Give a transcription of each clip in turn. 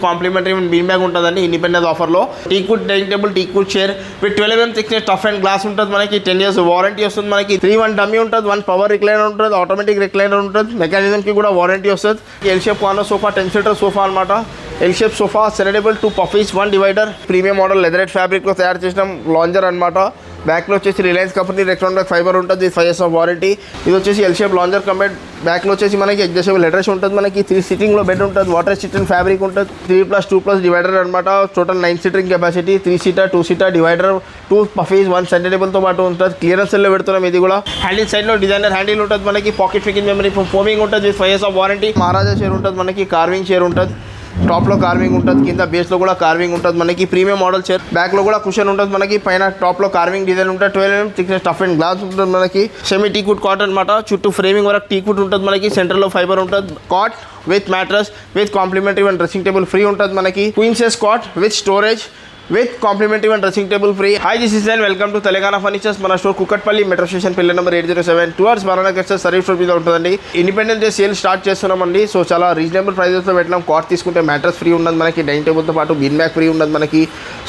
Complementary bean bag ఉంటుందండి independence ఆఫర్లో. Teakwood dining table, teakwood chair with 12 mm thickness tough and glass ఉంటుంది. మనకి 10 years warranty వస్తుంది. మనకి 3 డమ్మీ ఉంటుంది, 1 పవర్ రిక్లైనర్ ఉంటుంది, ఆటోమేటిక్ రిక్లైనర్ ఉంటుంది, మెకానిజంకి కూడా వారంటీ వస్తుంది. L shape corner sofa 10 seater sofa అనమాట. ఎల్ షేప్ సోఫా సెలెడబుల్ 2 puffies 1 divider. Premium model leatherette ఫ్యాబ్రిక్లో తయారు చేసిన లాంజర్ అనమాట. బ్యాక్లో వచ్చేసి రిలయన్స్ కంపెనీ రెక్టాంగులర్ ఫైబర్ ఉంటుంది, 5 years వారంటీ. ఇది వచ్చేసి ఎల్ షేప్ లాంజర్ కంపెనీ. బ్యాక్లో వచ్చేసి మనకి అడ్జస్టబుల్ హెడ్రెస్ట్ ఉంటుంది. మనకి 3 sitting బెడ్ ఉంటుంది, వాటర్ సిట్టింగ్ ఫ్యాబ్రిక్ ఉంటుంది. 3+2+ డివైడర్ అనమాట. Total 9 seating capacity. 3 seater 2 seater divider, 2 puffies 1 సెంటర్టేబుల్తో పాటు ఉంటుంది. క్లియరెన్స్ సెల్లో పెడుతున్నాం. ఇది కూడా హ్యాండిల్ సైడ్లో డిజైనర్ హ్యాండిల్ ఉంటుంది. మనకి పాకెట్ ఫికింగ్ మెమరీ ఫోమింగ్ ఉంటుంది, 5 years వారంటీ. మహారాజా చైర్ ఉంటుంది, మనకి కార్వింగ్ చైర్ ఉంటుంది. టాప్లో కార్వింగ్ ఉంటుంది, కింద బేస్లో కూడా కార్వింగ్ ఉంటుంది. మనకి ప్రీమియం మోడల్ చైర్. బ్యాక్లో కూడా కుషన్ ఉంటుంది. మనకి పైన టాప్లో కార్వింగ్ డిజైన్ ఉంటుంది. 12 mm thickness tough and glass ఉంటుంది. మనకి సెమీ టీక్వుడ్ కాట్ అనమాట. చుట్టూ ఫ్రేమింగ్ వరకు టీక్వుడ్ ఉంటుంది. మనకి సెంటర్లో ఫైబర్ ఉంటుంది. Cot with mattress with complimentary and dressing table free ఉంటుంది. మనకి queen size cot with storage with complimentary and dressing table free. Hi this is and welcome to Telangana furnitures. మన store Kukatpally metro station pillar number 807 2 బనానా service మీద ఉంటుందండి. Independence day sale start చేస్తున్నామండి. So చాలా reasonable ప్రైజెస్లో పెట్టినాం. కాట్ తీసుకుంటే mattress free ఉండదు. మనకి డైనింగ్ టేబుల్తో పాటు బీన్ బ్యాగ్ ఫ్రీ ఉండదు. మనకి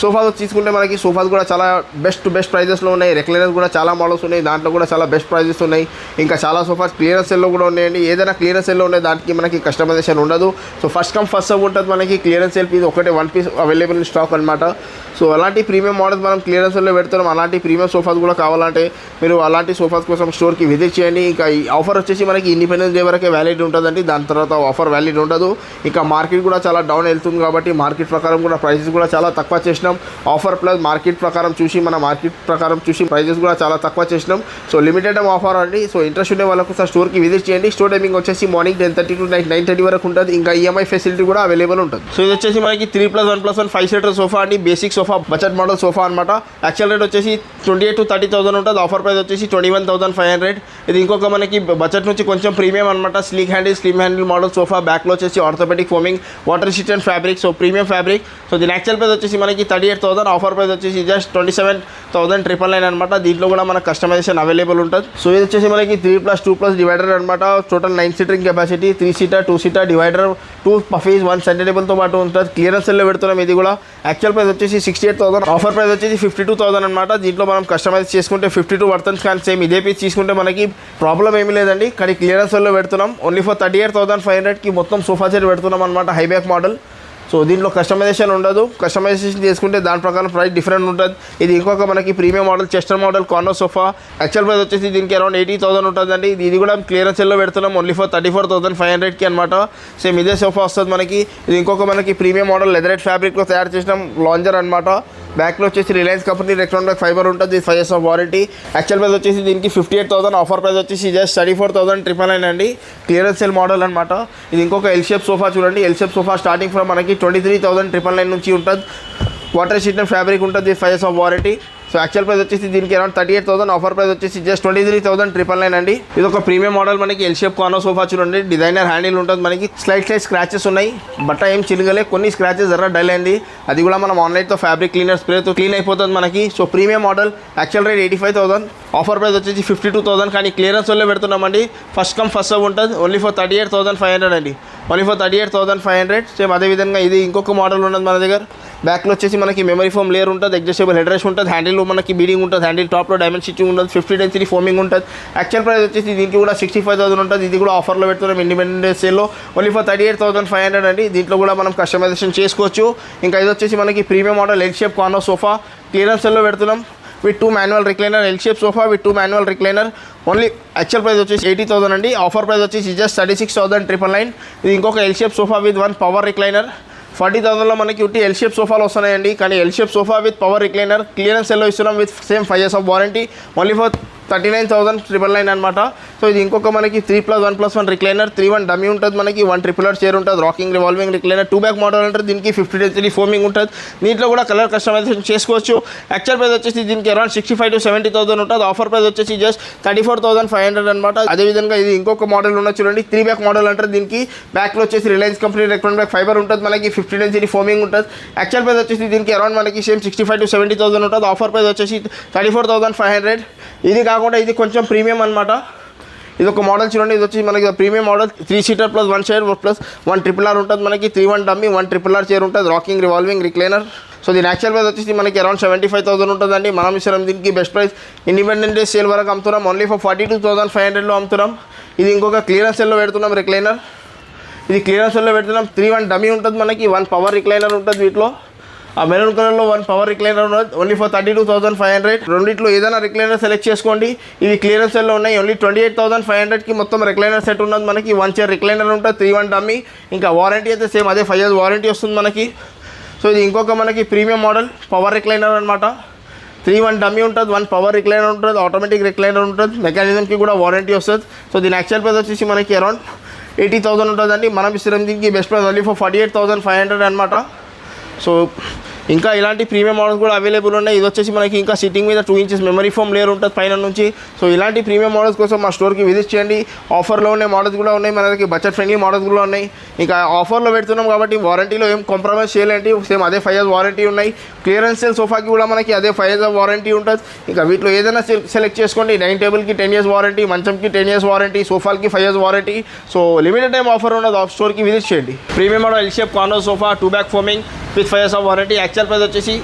సోఫాస్ తీసుకుంటే మనకి సోఫాస్ కూడా చాలా బెస్ట్ ప్రైజెస్లో ఉన్నాయి. రెక్లైనర్స్ కూడా చాలా మోడల్స్ ఉన్నాయి. దాంట్లో కూడా చాలా బెస్ట్ ప్రైజెస్ ఉన్నాయి. ఇంకా చాలా సోఫాస్ క్లియరెన్స్ సెల్లో కూడా ఉన్నాయండి. ఏదైనా క్లియరెన్స్ సెల్లో ఉన్నాయి, దానికి మనకి కస్టమైజేషన్ ఉండదు. So first come first serve ఉంటుంది. మనకి క్లియరెన్స్ సెల్ పీస్ ఒకటే 1 piece అవైలబుల్ ఇన్ స్టాక్ అనమాట. సో అలాంటి ప్రీమియం మోడల్స్ మనం క్లియరెన్స్లో పెడుతున్నాం. అలాంటి ప్రీమియం సోఫాస్ కూడా కావాలంటే మీరు అలాంటి సోఫాస్ కోసం స్టోర్కి విజిట్ చేయండి. ఇంకా ఈ ఆఫర్ వచ్చేసి మనకి ఇండిపెండెన్స్ డే వరకే వ్యాలిడ్ ఉంటుందండి. దాని తర్వాత ఆఫర్ వ్యాలిడ్ ఉండదు. ఇంకా మార్కెట్ కూడా చాలా డౌన్ వెళ్తుంది కాబట్టి మార్కెట్ ప్రకారం కూడా ప్రైసెస్ కూడా చాలా తక్కువ చేసినాం. ఆఫర్ ప్లస్ మార్కెట్ ప్రకారం చూసి ప్రైసెస్ కూడా చాలా తక్కువ చేసినాం. సో లిమిటెడ్ ఆఫర్ అండి. సో ఇంట్రెస్ట్ ఉండే వాళ్ళకు స్టోర్కి విజిట్ చేయండి. స్టోర్ టైమింగ్ వచ్చేసి మార్నింగ్ 10:30 to 9:30 వరకు ఉంటుంది. ఇంకా ఈఎంఐ ఫెసిలిటీ కూడా అవైలబుల్ ఉంటుంది. సో ఇది వచ్చేసి మనకి 3+1+1 5 seater సోఫా అండి. Basic sofa, budget model sofa అనమాట. యాక్చువల్ రేట్ వచ్చేసి 28,000 to 30,000 ఉంటుంది. ఆఫర్ ప్రైస్ వచ్చేసి 21,500. ఇది ఇంకొక మనకి బడ్జెట్ నుంచి కొంచెం ప్రీమియం అనమాట. Slim handle model sofa. బ్యాక్లో వచ్చేసి orthopaedic foaming, water resistant fabric. So premium fabric. So దీని యాక్చువల్ ప్రైస్ వచ్చేసి మనకి 38,000. ఆఫర్ ప్రైస్ వచ్చేసి జస్ట్ 27,999 అనమాట. దీంట్లో కూడా మనకు కస్టమైజేషన్ అవైలబుల్ ఉంటుంది. సో ఇది వచ్చేసి మనకి 3+2+ డివైడర్ అనమాట. Total 9 seating capacity. 3 seater 2 seater divider, 2 puffies 1 సెంటర్టేబుల్తో పాటు ఉంటుంది. క్లియరెన్స్ సెల్లో పెడుతున్నాం. ఇది కూడా యాక్చువల్ ప్రైస్ వచ్చేసి 68,000. ఆఫర్ ప్రైస్ వచ్చేసి 52,000 అనమాట. దీంట్లో మనం కస్టమైజ్ చేసుకుంటే 52 పడుతుంది. కానీ సేమ్ ఇదే పీస్ తీసుకుంటే మనకి ప్రాబ్లం ఏమీ లేదండి. కానీ క్లియరెన్స్లో పెడుతున్నాం. ఓన్లీ ఫర్ 38,500కి మొత్తం సోఫా సెట్ పెడుతున్నాం అనమాట. High back model. సో దీంట్లో కస్టమైజేషన్ ఉండదు. కస్టమైజేషన్ చేసుకుంటే దాని ప్రకారం ప్రైస్ డిఫరెంట్ ఉంటుంది. ఇది ఇంకొక మనకి premium model Chester model corner sofa. Actual price వచ్చేసి దీనికి అరౌండ్ 80,000 ఉంటుందండి. ఇది కూడా క్లియరెన్స్ సెల్లో పెడుతున్నాం. ఓన్లీ ఫర్ 34,500కి అనమాట. సేమ్ ఇదే సోఫా వస్తుంది మనకి. ఇది ఇంకొక మనకి ప్రీమియం మోడల్ లెదరెట్ ఫ్యాబ్రిక్లో తయారు చేసిన లాంజర్ అనమాట. బ్యాక్లో వచ్చేసి రిలయన్స్ కంపెనీ రెక్టాంగులర్ ఫైబర్ ఉంటుంది, 5 years వారంటీ. యాక్చువల్ ప్రైస్ వచ్చేసి దీనికి 58,000. ఆఫర్ ప్రైస్ వచ్చేసి జస్ట్ 34,999 అండి. క్లియరెన్స్ సెల్ మోడల్ అనమాట. ఇది ఇంకొక ఎల్ షేప్ సోఫా చూడండి. L shape sofa starting from మనకి 23,999 నుంచి ఉంటుంది. వాటర్ షీటెడ్ ఫ్యాబ్రిక్ ఉంటుంది, 5 years warranty. So actual price వచ్చేసి దీనికి అరౌండ్ 38,000. ఆఫర్ ప్రైస్ వచ్చేసి జస్ట్ 23,999 అండి. ఇది ఒక ప్రీమియం మోడల్ మనకి ఎల్ షేప్ కార్నర్ సోఫా చూడండి. డిజైనర్ హ్యాండిల్ ఉంటుంది. మనకి స్లైట్ స్క్రాచెస్ ఉన్నాయి. బట్ట ఏం చిలుగలే, కొన్ని స్క్రాచెస్ జర డల్ అయింది. అది కూడా మనం ఆన్లైన్తో ఫ్యాబ్రిక్ క్లీనర్ స్ప్రేతో క్లీన్ అయిపోతుంది మనకి. So premium model. Actual rate 85,000. Offer price వచ్చేసి 52,000. కానీ క్లియరెన్స్ వల్లే పెడుతున్నామండి. ఫస్ట్ కమ్ ఫస్ట్ సర్వ్ ఉంటుంది. ఓన్లీ ఫర్ 38,500 అండి. Only for 38,500. సేమ్ అదేవిధంగా ఇది ఇంకొక మోడల్ ఉన్నది మన దగ్గర. బ్యాక్లో వచ్చేసి మనకి మెమరీ ఫోమ్ లేయర్ ఉంటుంది, అడ్జస్టబుల్ హెడ్రెస్ట్ ఉంటుంది, హ్యాండిల్ మనకి బీడింగ్ ఉంటుంది, హ్యాండిల్ టాప్లో డైమండ్ స్టిచ్చింగ్ ఉంటుంది, 50 density ఫోమింగ్ ఉంటుంది. యాక్చువల్ ప్రైస్ వచ్చేసి దీనికి కూడా 65,000 ఉంటుంది. ఇది కూడా ఆఫర్లో పెడుతున్నాం ఇండిపెండెన్స్ డే సేల్లో. ఓన్లీ ఫర్ 38,500 అండి. దీంట్లో కూడా మనం కస్టమైజేషన్ చేసుకోవచ్చు. ఇంకా ఇది వచ్చేసి మనకి premium model L shape corner sofa. Clearance సెల్లో పెడుతున్నాం with 2 manual recliner. L shape sofa with 2 manual recliner. Only actual price వచ్చేసి 80,000 అండి. ఆఫర్ ప్రైస్ వచ్చేసి జస్ట్ 36,999. ఇది ఇంకొక L shape sofa with 1 power recliner. 40,000లో మనకి ఉట్టి ఎల్ షేప్ సోఫాలు వస్తున్నాయండి. కానీ L shape sofa with power recliner clearance సెల్లో ఇస్తున్నాం with same 5 years warranty. Only for 39,999 అనమాట. సో ఇది ఇంకొక మనకి 3+1+1 రిక్లైనర్. 3 డమ్మీ ఉంటుంది. మనకి 1 triple చైర్ ఉంటుంది, rocking revolving recliner. 2 back model ఉంటుంది. దీనికి 50 density ఫోమింగ్ ఉంటుంది. దీంట్లో కూడా కలర్ కస్టమైజేషన్ చేసుకోవచ్చు. యాక్చువల్ ప్రైస్ వచ్చేసి దీనికి అరౌండ్ 65,000 to 70,000 ఉంటుంది. ఆఫర్ ప్రైస్ వచ్చేసి జస్ట్ 34,500 అనమాట. అదేవిధంగా ఇది ఇంకొక మోడల్ ఉన్న చూడండి. 3 back మోడల్ అంటారు. దీనికి బ్యాక్లో వచ్చేసి రిలయన్స్ కంపెనీ రెక్టాంగులర్ ఫైబర్ ఉంటుంది. మనకి 50 density ఫోమింగ్ ఉంటుంది. యాక్చువల్ ప్రైస్ వచ్చేసి దీనికి అరౌండ్ మనకి సేమ్ 65,000 to 70,000 ఉంటుంది. ఆఫర్ ప్రైస్ వచ్చేసి 34,500. ఇది కాకుండా ఇది కొంచెం ప్రీమియం అనమాట. ఇది ఒక మోడల్ చూడండి, ఇది వచ్చి మనకి premium model 3 seater plus 1 chair plus 1 RRR ఉంటుంది మనకి, 3-1 డమ్మీ 1 RRR చైర్ ఉంటుంది, రాకింగ్ రివాల్వింగ్ రిక్లైనర్. సో దీని యాక్చువల్ ప్రైస్ వచ్చేసి మనకి అరౌండ్ 75,000 ఉంటుందండి. మనం ఇస్తాం దీనికి best price independent day sale వరకు అమ్ముతున్నాం, ఓన్లీ ఫర్ 42,500లో అమ్ముతున్నాం. ఇది ఇంకొక క్లియరెన్స్ సెల్లో పెడుతున్నాం రిక్లైనర్. ఇది క్లియరెన్స్ సెల్లో పెడుతున్నాం. 3-1 డమ్మీ ఉంటుంది మనకి, 1 పవర్ రిక్లైనర్ ఉంటుంది వీటిలో. ఆ మెరూన్ కలర్లో 1 పవర్ రిక్లైనర్ ఉన్నది, ఓన్లీ ఫర్ 32,500. రెండిట్లో ఏదైనా రిక్లైనర్ సెలెక్ట్ చేసుకోండి. ఇవి క్లియరెన్స్ సెల్లో ఉన్నాయి, ఓన్లీ 28,500కి మొత్తం రిక్లైనర్ సెట్ ఉన్నది మనకి. 1 చైర్ రిక్లైనర్ ఉంటుంది, 3-1 డమ్మీ. ఇంకా వారంటీ అయితే సేమ్ అదే 5 years వారంటీ వస్తుంది మనకి. సో ఇది ఇంకొక మనకి ప్రీమియం మోడల్ పవర్ రిక్లైనర్ అనమాట. 3-1 డమ్మీ ఉంటుంది, 1 పవర్ రిక్లైనర్ ఉంటుంది, ఆటోమేటిక్ రిక్లైనర్ ఉంటుంది, మెకానిజంకి కూడా వారంటీ వస్తుంది. సో దీని యాక్చువల్ ప్రైస్ వచ్చేసి మనకి అరౌండ్ 80,000 ఉంటుందండి. మనం ఇస్తున్నాం దీనికి బెస్ట్ ప్రైస్ ఓన్లీ ఫర్ 48,500 అనమాట. సో ఇంకా ఇలాంటి ప్రీమియం మోడల్స్ కూడా అవైలబుల్ ఉన్నాయి. ఇది వచ్చేసి మనకి ఇంకా సిట్టింగ్ మీద 2 inches మెమరీ ఫోమ్ లేయర్ ఉంటుంది పైన నుంచి. సో ఇలాంటి ప్రీమియం మోడల్స్ కోసం మా స్టోర్కి విజిట్ చేయండి. ఆఫర్లో ఉన్న మోడల్స్ కూడా ఉన్నాయి, మన దగ్గర బడ్జెట్ ఫ్రెండ్లీ మోడల్స్ కూడా ఉన్నాయి. ఇంకా ఆఫర్లో పెడుతున్నాం కాబట్టి వారంటీలో ఏం కాంప్రమైజ్ చేయలేంటి, సేమ్ అదే 5 years వారంటీ ఉన్నాయి. క్లియరెన్స్ సేల్ సోఫాకి కూడా మనకి అదే 5 years వారంటీ ఉంటుంది. ఇంకా వీటిలో ఏదైనా సెలెక్ట్ చేసుకోండి. డైనింగ్ టేబుల్కి 10 years వారంటీ, మంచంకి 10 years వారంటీ, సోఫాలకి 5 years warranty. So limited time offer ఉన్నది, స్టోర్కి విజిట్ చేయండి. Premium model L shape corner sofa 2 back foaming with 5 years warranty. Actual price వచ్చేసి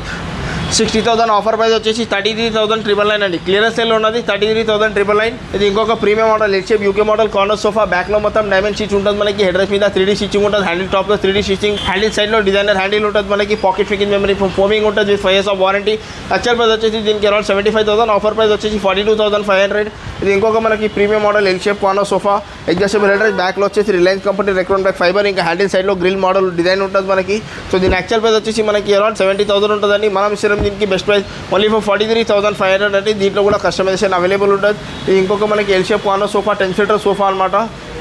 60,000, ఆఫర్ ప్రైస్ వచ్చేసి 33,999 అండి. క్లియరెన్స్ సేల్ ఉన్నది 33,999. ఇది ఇంకొక premium model L shape UK model corner sofa. బ్యాక్లో మొత్తం డైమండ్ స్టిచ్ ఉంటుంది మనకి, హెడ్ రెస్ట్ మీద 3D స్టిచ్చింగ్ ఉంటుంది, హ్యాండిల్ టాప్లో 3D స్టిచ్చింగ్, హ్యాండిల్ సైడ్లో డిజైనర్ హ్యాండిల్ ఉంటుంది మనకి, పాకెట్ ఫికింగ్ మెమరీ ఫోమింగ్ ఉంటుంది with 5 years warranty. Actual price వచ్చేసి దీనికి అరౌండ్ 75,000, ఆఫర్ ప్రైస్ వచ్చేసి 42,500. ఇది ఇంకొక మనకి premium model L shape corner sofa, adjustable head rest, బ్యాక్లో వచ్చేసి Reliance company Recron back fibre, ఇంకా హ్యాండిల్ సైడ్లో గ్రిల్ మోడల్ డిజైన్ ఉంటుంది మనకి. సో దీని యాక్చువల్ ప్రైస్ వచ్చేసి మనకి అరౌండ్ 70,000 ఉంటుందండి. మనం ఇస్తాం దీనికి బెస్ట్ ప్రైస్ ఓన్లీ ఫర్ 43,500 అండి. దీంట్లో కూడా కస్టమైజేషన్ అవైలబుల్ ఉంటుంది. ఇది ఇంకొక మనకి L shape corner sofa 10 seater sofa అనమాట.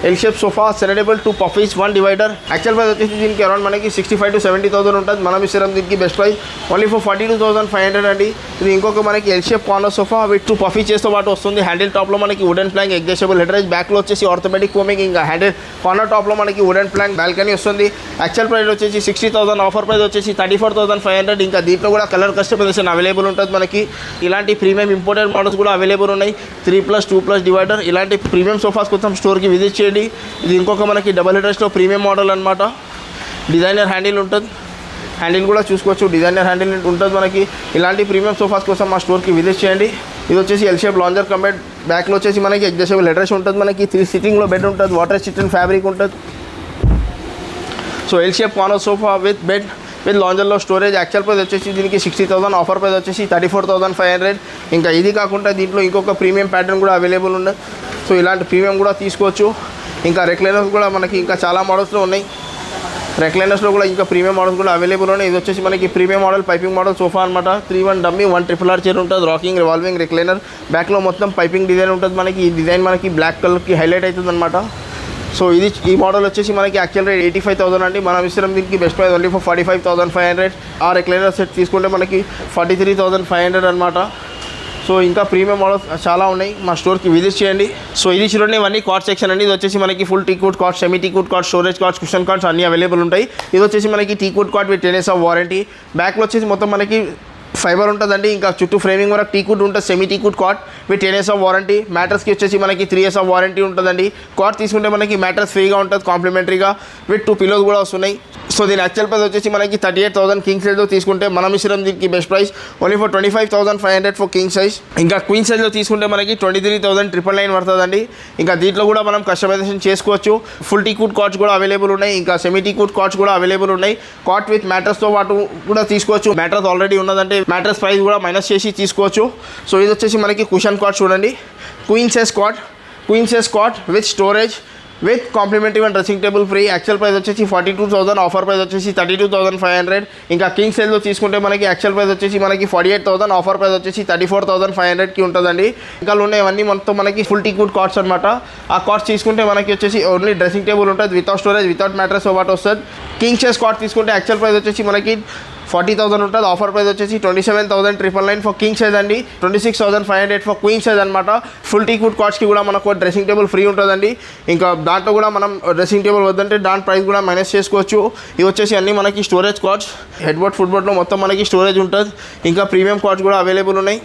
ఎల్ షేప్ సోఫా సెలెడబుల్ 2 puffies 1 divider. యాక్చువల్ ప్రైస్ వచ్చేసి దీనికి అరౌండ్ మనకి 65,000 to 70,000 ఉంటుంది. మనం ఇస్తాం దీనికి బెస్ట్ ప్రైస్ ఓన్లీ ఫర్ 42,500 అండి. ఇది ఇంకొక మనకి L shape corner sofa with 2 puffies తో పాటు వస్తుంది. హ్యాండిల్ టాప్లో మనకి wooden plank, adjustable head rest, బ్యాక్లో వచ్చేసి ఆర్థోమేటిక్ ఫోమింగ్, ఇంకా హ్యాండిల్ కార్నర్ టాప్లో మనకి వుడెన్ ప్లాంక్ బాల్కనీ వస్తుంది. యాక్చువల్ ప్రైస్ వచ్చేసి 60,000, ఆఫర్ ప్రైస్ వచ్చేసి 34,500. ఇంకా దీంట్లో కూడా కలర్ కస్టమైజేషన్ అవైలబుల్ ఉంటుంది మనకి. ఇలాంటి ప్రీమియం ఇంపోర్టెడ్ మోడల్స్ కూడా అవైలబుల్ ఉన్నాయి. 3+2+ డివైడర్ ఇలాంటి ప్రీమియం సోఫాస్ కోసం స్టోర్కి విజిట్ చేయండి. ఇది ఇంకొక మనకి డబల్ హెడ్ రెస్ట్లో ప్రీమియం మోడల్ అనమాట. డిజైనర్ హ్యాండిల్ ఉంటుంది, హ్యాండిల్ కూడా చూసుకోవచ్చు, డిజైనర్ హ్యాండిల్ ఉంటుంది మనకి. ఇలాంటి ప్రీమియం సోఫాస్ కోసం మా స్టోర్కి విజిట్ చేయండి. ఇది వచ్చేసి ఎల్ షేప్ లాంజర్ కంబెడ్, బ్యాక్లో వచ్చేసి మనకి అడ్జస్టబుల్ హెడ్ రెస్ట్ ఉంటుంది మనకి, 3 sitting బెడ్ ఉంటుంది, వాటర్ రెసిస్టెంట్ ఫ్యాబ్రిక్ ఉంటుంది. So L shape corner sofa with bed with లాంజర్లో స్టోరేజ్. యాక్చువల్ ప్రైస్ వచ్చేసి దీనికి 60,000, ఆఫర్ ప్రైస్ వచ్చేసి 34,500. ఇంకా ఇది కాకుండా దీంట్లో ఇంకొక ప్రీమియం ప్యాటర్న్ కూడా అవైలబుల్ ఉంది. సో ఇలాంటి ప్రీమియం కూడా తీసుకోవచ్చు. ఇంకా రెక్లైనర్స్ కూడా మనకి ఇంకా చాలా మోడల్స్లో ఉన్నాయి. రెక్లైనర్స్లో కూడా ఇంకా ప్రీమియం మోడల్స్ కూడా అవైలబుల్ ఉన్నాయి. ఇది వచ్చేసి మనకి premium model piping model sofa అనమాట. 3-1 డమ్మీ 1 RRR చైర్ ఉంటుంది, రాకింగ్ రివాల్వింగ్ రిక్లైనర్, బ్యాక్లో మొత్తం పైపింగ్ డిజైన్ ఉంటుంది మనకి. ఈ డిజైన్ మనకి బ్లాక్ కలర్కి హైలైట్ అవుతుంది అనమాట. సో ఈ మోడల్ వచ్చేసి మనకి యాక్చువల్ రేట్ 85,000 అండి. మనం ఇస్తున్నాం దీనికి బెస్ట్ ప్రైస్ ఓన్లీ ఫర్ 45,500. ఆ రెక్లైనర్ సెట్ తీసుకుంటే మనకి 43,500 అనమాట. సో ఇంకా ప్రీమియం మోడల్స్ చాలా ఉన్నాయి, మా స్టోర్కి విజిట్ చేయండి. సో ఇది చూడండి, ఇవన్నీ కార్డ్ సెక్షన్ అండి. ఇది వచ్చేసి మనకి full teakwood cot, semi teakwood cot, storage cots, cushion cots అన్నీ అవైలబుల్ ఉంటాయి. ఇది వచ్చేసి మనకి teakwood cot with 10 years warranty. బ్యాక్లో వచ్చేసి మొత్తం మనకి ఫైబర్ ఉంటుందండి. ఇంకా చుట్టూ ఫ్రేమింగ్ వరకు టీకుడ్ ఉంటుంది, semi teakwood cot with 10 years warranty. మ్యాట్రస్కి వచ్చేసి మనకి 3 years వారంటీ ఉంటుందండి. కార్డ్ తీసుకుంటే మనకి మ్యాట్రస్ ఫ్రీగా ఉంటుంది కాంప్లిమెంటరీగా, విత్ 2 pillows కూడా వస్తున్నాయి. సో దీని యాక్చువల్ ప్రైస్ వచ్చేసి మనకి 38,000 కింగ్ సైజ్లో తీసుకుంటే మనం ఇస్తున్నాం దీనికి best price only for 25,500 for king size. ఇంకా క్వీన్ సైజ్లో తీసుకుంటే మనకి 23,999 పడుతుందండి. ఇంకా దీంట్లో కూడా మనం కస్టమైజేషన్ చేసుకోవచ్చు. ఫుల్ టీకుడ్ కార్డ్స్ కూడా అవైలబుల్ ఉన్నాయి, ఇంకా సెమీ టీకుడ్ కార్డ్స్ కూడా అవైలబుల్ ఉన్నాయి. కార్డ్ విత్ మ్యాట్రస్తో పాటు కూడా తీసుకోవచ్చు. మ్యాట్రస్ ఆల్రెడీ ఉన్నదంటే మ్యాట్రస్ ప్రైస్ కూడా మైనస్ చేసి తీసుకోవచ్చు. సో ఇది వచ్చేసి మనకి కుషన్ కార్డ్ చూడండి, queen size card with storage with complimentary and dressing table free. Actual price వచ్చేసి 42,000, ఆఫర్ ప్రైస్ వచ్చేసి 32,500. ఇంకా కింగ్ సైజ్లో తీసుకుంటే మనకి యాక్చువల్ ప్రైస్ వచ్చేసి మనకి 48,000, ఆఫర్ ప్రైస్ వచ్చేసి 34,500కి ఉంటుందండి. ఇంకా ఉన్నవన్నీ మొత్తం మనకి ఫుల్ టీకుడ్ కార్డ్స్ అనమాట. ఆ కార్డ్స్ తీసుకుంటే మనకి వచ్చేసి ఓన్లీ డ్రెస్సింగ్ టేబుల్ ఉంటుంది, వితౌట్ స్టోరేజ్, వితౌట్ మ్యాట్రస్ పాటు వస్తుంది. కింగ్ సైజ్ కార్డ్ తీసుకుంటే యాక్చువల్ ప్రైస్ వచ్చేసి మనకి 40,000 ఉంటుంది, ఆఫర్ ప్రైస్ వచ్చేసి 27,999 ఫర్ కింగ్ సైజ్ అండి, 26,500 ఫర్ క్వీన్ సైజ్ అనమాట. ఫుల్ టీకుడ్ కార్డ్స్కి కూడా మనకు డ్రెస్సింగ్ టేబుల్ ఫ్రీ ఉంటుందండి. ఇంకా దాంట్లో కూడా మనం డ్రెస్సింగ్ టేబుల్ వద్దంటే దాని ప్రైస్ కూడా మైనస్ చేసుకోవచ్చు. ఇవి వచ్చేసి అన్నీ మనకి storage cards, head board foot బోర్డ్లో మొత్తం మనకి స్టోరేజ్ ఉంటుంది. ఇంకా ప్రీమియం కార్డ్స్ కూడా అవైలబుల్ ఉన్నాయి.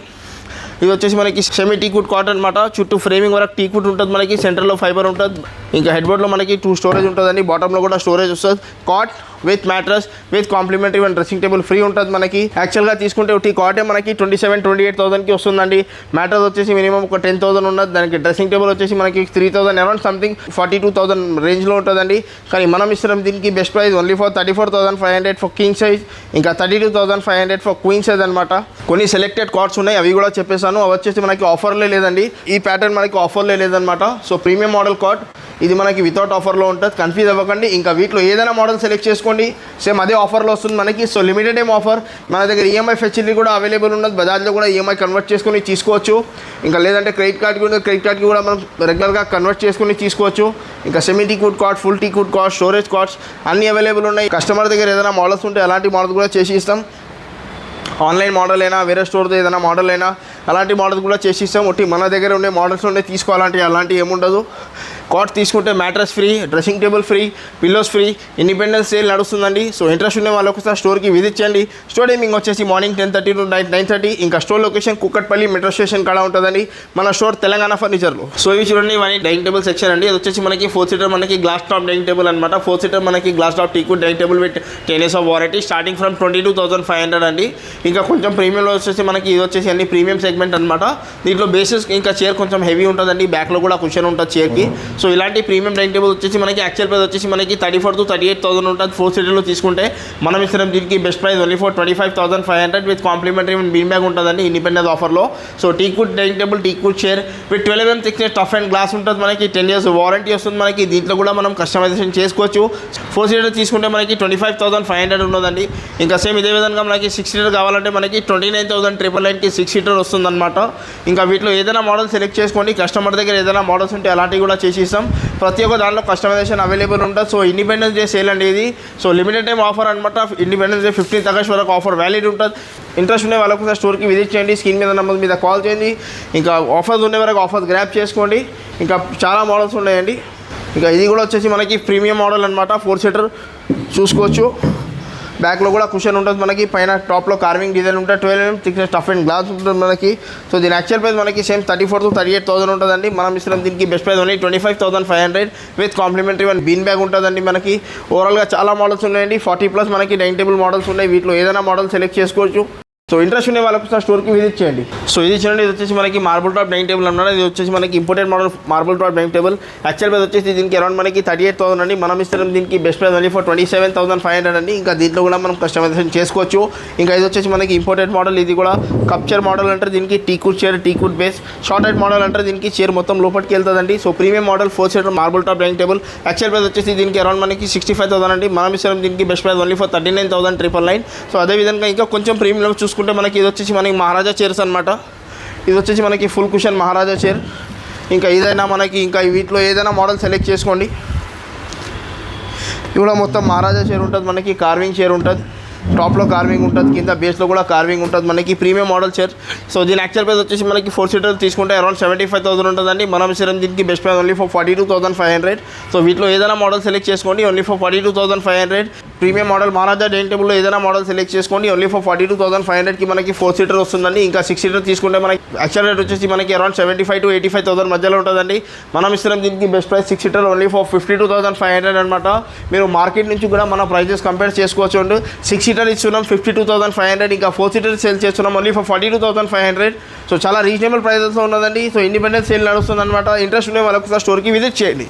ఇది వచ్చేసి మనకి సెమీ టీకుడ్ కాట్ అనమాట. చుట్టూ ఫ్రేమింగ్ వరకు టీకుడ్ ఉంటుంది, మనకి సెంటర్లో ఫైబర్ ఉంటుంది. ఇంకా హెడ్ బోర్డ్లో మనకి 2 స్టోరేజ్ ఉంటుందండి, బాటంలో కూడా స్టోరేజ్ వస్తుంది. Cot with mattress with complimentary and dressing table free ఉంటుంది మనకి. యాక్చువల్గా తీసుకుంటే ఈ కాటే మనకి 27-28,000కి వస్తుందండి. మ్యాట్రస్ వచ్చేసి మినిమం ఒక 10,000 ఉన్నది. దానికి డ్రెస్సింగ్ టేబుల్ వచ్చేసి మనకి 3,000 అరౌండ్ సంథింగ్ 42,000 రేంజ్లో ఉంటుందండి. కానీ మనం ఇస్తున్నాం దీనికి best price only for 34,500 for king size, ఇంకా 32,500 ఫర్ క్వీన్ సైజ్ అనమాట. కొన్ని సెలెక్టెడ్ కార్డ్స్ ఉన్నాయి, అవి కూడా చెప్పేసాను. అవి వచ్చేసి మనకి ఆఫర్లే లేదండి, ఈ ప్యాటర్న్ మనకి ఆఫర్లే లేదనమాట. సో ప్రీమియం మోడల్ కార్డ్ ఇది మనకి వితౌట్ ఆఫర్లో ఉంటుంది, కన్ఫ్యూజ్ అవ్వకండి. ఇంకా వీటిలో ఏదైనా మోడల్ సెలెక్ట్ చేసుకోండి, సేమ్ అదే ఆఫర్లో వస్తుంది మనకి. So limited time offer. మన దగ్గర ఈఎంఐ ఫెసిలిటీ కూడా అవైలబుల్ ఉన్నది, బజాజ్లో కూడా ఈఎంఐ కన్వర్ట్ చేసుకుని తీసుకోవచ్చు. ఇంకా లేదంటే క్రెడిట్ కార్డ్కి కూడా మనం రెగ్యులర్గా కన్వర్ట్ చేసుకుని తీసుకోవచ్చు. ఇంకా semi teakwood card, full teakwood cot, storage cards అన్నీ అవైలబుల్ ఉన్నాయి. కస్టమర్ దగ్గర ఏదైనా మోడల్స్ ఉంటే అలాంటి మోడల్స్ కూడా చేసి ఇస్తాం. ఆన్లైన్ మోడల్ అయినా వేరే స్టోర్తో ఏదైనా మోడల్ అయినా అలాంటి మోడల్స్ కూడా చేసి ఇస్తాం. ఒకటి మన దగ్గర ఉండే మోడల్స్ ఉండే తీసుకోవాలంటే అలాంటివి ఏముండదు. కాట్ తీసుకుంటే mattress free, dressing table free, pillows free. Independence sale నడుస్తుందండి. సో ఇంట్రెస్ట్ ఉండే వాళ్ళు ఒకసారి స్టోర్కి విజిట్ చేయండి. స్టోర్ టైమింగ్ వచ్చేసి మార్నింగ్ 10:30 to 9:30. ఇంకా store location Kukatpally metro station కాడ ఉంటుందండి. మన స్టోర్ తెలంగాణ ఫర్నిచర్లో. సో ఇవి చూడండి ఇవన్నీ డైనింగ్ టేబుల్ సెక్షన్ అండి. అది వచ్చేసి మనకి 4 సీటర్ మనకి గ్లాస్ టాప్ డైనింగ్ టేబుల్ అనమాట. 4 సీటర్ మనకి glass top టీకుడ్ dining table with 10 years of warranty, starting from 22,500 అండి. ఇంకా కొంచెం ప్రీమియంలో వచ్చేసి మనకి ఇది వచ్చేసి అన్ని ప్రీమియం సెగ్మెంట్ అనమాట. దీంట్లో బేసిస్ ఇంకా చైర్ కొంచెం హెవీ ఉంటుందండి, బ్యాక్లో కూడా కుషన్ ఉంటుంది చైర్కి. సో ఇలాంటి ప్రీమియం డైనింగ్ టేబుల్ వచ్చేసి మనకి యాక్చువల్ ప్రైస్ వచ్చేసి మనకి 34,000 to 38,000 ఉంటుంది. 4 సీటర్లో తీసుకుంటే మనం ఇస్తున్నాం దీనికి best price only for 25,500 with complimentary bean bag ఉంటుందండి ఇండిపెండెన్స్ ఆఫర్లో. So టీకుడ్ dining table, టీకుడ్ chair with 12 mm thickness tough and glass ఉంటుంది మనకి. 10 years వారంటీ వస్తుంది మనకి. దీంట్లో కూడా మనం కస్టమైజేషన్ చేసుకోవచ్చు. 4 సీటర్ తీసుకుంటే మనకి 25,500 ఉన్నదండి. ఇంకా సేమ్ ఇదే విధంగా మనకి 6 సీటర్ కావాలంటే మనకి 29,999కి 6 సీటర్ వస్తుందన్నమాట. ఇంకా వీటిలో ఏదైనా మోడల్ సెలెక్ట్ చేసుకోండి. కస్టమర్ దగ్గర ఏదైనా మోడల్స్ ఉంటే అలాంటివి కూడా చేసి ఇస్తాం. ప్రతి ఒక్క దాంట్లో కస్టమైజేషన్ అవైలబుల్ ఉంటుంది. సో ఇండిపెండెన్స్ డే సేల్ అండి ఇది. సో లిమిటెడ్ టైం ఆఫర్ అనమాట. ఇండిపెండెన్స్ డే 15th August వరకు ఆఫర్ వ్యాలిడ్ ఉంటుంది. ఇంట్రెస్ట్ ఉండే వాళ్ళకు ఒకసారి స్టోర్కి విజిట్ చేయండి. స్క్రీన్ మీద నెంబర్ మీద కాల్ చేయండి. ఇంకా ఆఫర్స్ ఉండే వరకు ఆఫర్స్ గ్రాప్ చేసుకోండి. ఇంకా చాలా మోడల్స్ ఉన్నాయండి. ఇంకా ఇది కూడా వచ్చేసి మనకి ప్రీమియం మోడల్ అనమాట. 4 సీటర్ చూసుకోవచ్చు. బ్యాక్లో కూడా కుషన్ ఉంటుంది మనకి. పైన టాప్లో కార్వింగ్ డిజైన్ ఉంటుంది. 12 mm thickness tough and glass ఉంటుంది మనకి. సో దీని యాక్చువల్ ప్రైస్ మనకి సేమ్ 34,000 to 38,000 ఉంటుందండి. మనం ఇస్తున్నాం దీనికి best price only 25,500 with complimentary bean bag ఉంటుందండి మనకి. ఓవరాల్గా చాలా మోడల్స్ ఉన్నాయండి. 40+ మనకి డైనింగ్ టేబుల్ మోడల్స్ ఉన్నాయి. వీటిలో ఏదైనా మోడల్ సెలెక్ట్ చేసుకోవచ్చు. సో ఇంట్రెస్ట్ ఉండే వాళ్ళకు స్టోర్కి విజిట్ చేయండి. సో ఇది చూడండి, ఇది వచ్చేసి మనకి మార్బుల్ టాప్ డైనింగ్ టేబుల్ అన్నమాట. ఇది వచ్చేసి మనకి imported model marble top dining table. Actual price వచ్చేసి దీనికి అరౌండ్ మనకి 38,000 అండి. మనం ఇస్తున్నాం దీనికి బెస్ట్ ప్రైస్ ఓన్లీ ఫర్ 27,500 అండి. ఇంకా దీంట్లో కూడా మనం కస్టమైజేషన్ చేసుకోవచ్చు. ఇంకా ఇది వచ్చేసి మనకి ఇంపోర్టెడ్ మోడల్. ఇది కూడా కప్చర్ మోడల్ అంటారు దీనికి. Teakwood chair, teakwood base, short head model అంటారు దీనికి. చైర్ మొత్తం లోపలికి వెళ్తుందండి. So premium model 4 seater marble top dining table. Actual price వచ్చేసి దీనికి అరౌండ్ మనకి 65,000 అండి. మనం ఇస్తున్నాం దీనికి best price only for 39,999. So అదేవిధంగా ఇంకా కొంచెం ప్రీమియం చూసుకుంటే మనకి ఇది వచ్చేసి మనకి మహారాజా చైర్స్ అనమాట. ఇది వచ్చేసి మనకి ఫుల్ కుషన్ మహారాజా చైర్. ఇంకా ఏదైనా మనకి ఇంకా వీటిలో ఏదైనా మోడల్ సెలెక్ట్ చేసుకోండి. ఇవి కూడా మొత్తం మహారాజా చైర్ ఉంటుంది మనకి. కార్వింగ్ చైర్ ఉంటుంది, టాప్లో కార్వింగ్ ఉంటుంది, కింద బేస్లో కూడా కార్వింగ్ ఉంటుంది మనకి. Premium model chair. సో దీని యాక్చువల్ ప్రైస్ వచ్చేసి మనకి 4 సీటర్ తీసుకుంటే అరౌండ్ 75,000 ఉంటుందండి. మనం ఇస్తున్నాం దీనికి best price only for 42,500. So వీటిలో ఏదైనా మోడల్ సెలెక్ట్ చేసుకోండి only for 42,500. Premium model Maharaja dining టేబుల్లో ఏదైనా మోడల్ సెలెక్ట్ చేసుకోండి ఓన్లీ ఫర్ 42,500కి మనకి 4 సీటర్ వస్తుందండి. ఇంకా 6 సీటర్ తీసుకుంటే మనకి యాక్చువల్ రేట్ వచ్చేసి మనకి అరౌండ్ 75,000 to 85,000 మధ్యలో ఉంటుందండి. మనం ఇస్తున్నాం దీనికి best price 6 seater only for 52,500 అనమాట. మీరు మార్కెట్ నుంచి కూడా మన ప్రైజెస్ కంపేర్ చేసుకోవచ్చు అండి. 6 సీటర్ ఇస్తున్నాం 52,500. ఇంకా 4 సీటర్ సేల్ చేస్తున్నాం ఓన్లీ ఫర్ 42,500. సో చాలా రీజనబుల్ ప్రైజెస్లో ఉన్నదండి. సో ఇండిపెండెన్స్ సేల్ నడుస్తుంది అనమాట. ఇంట్రెస్ట్ ఉండే వాళ్ళకి స్టోర్కి విజిట్ చేయండి.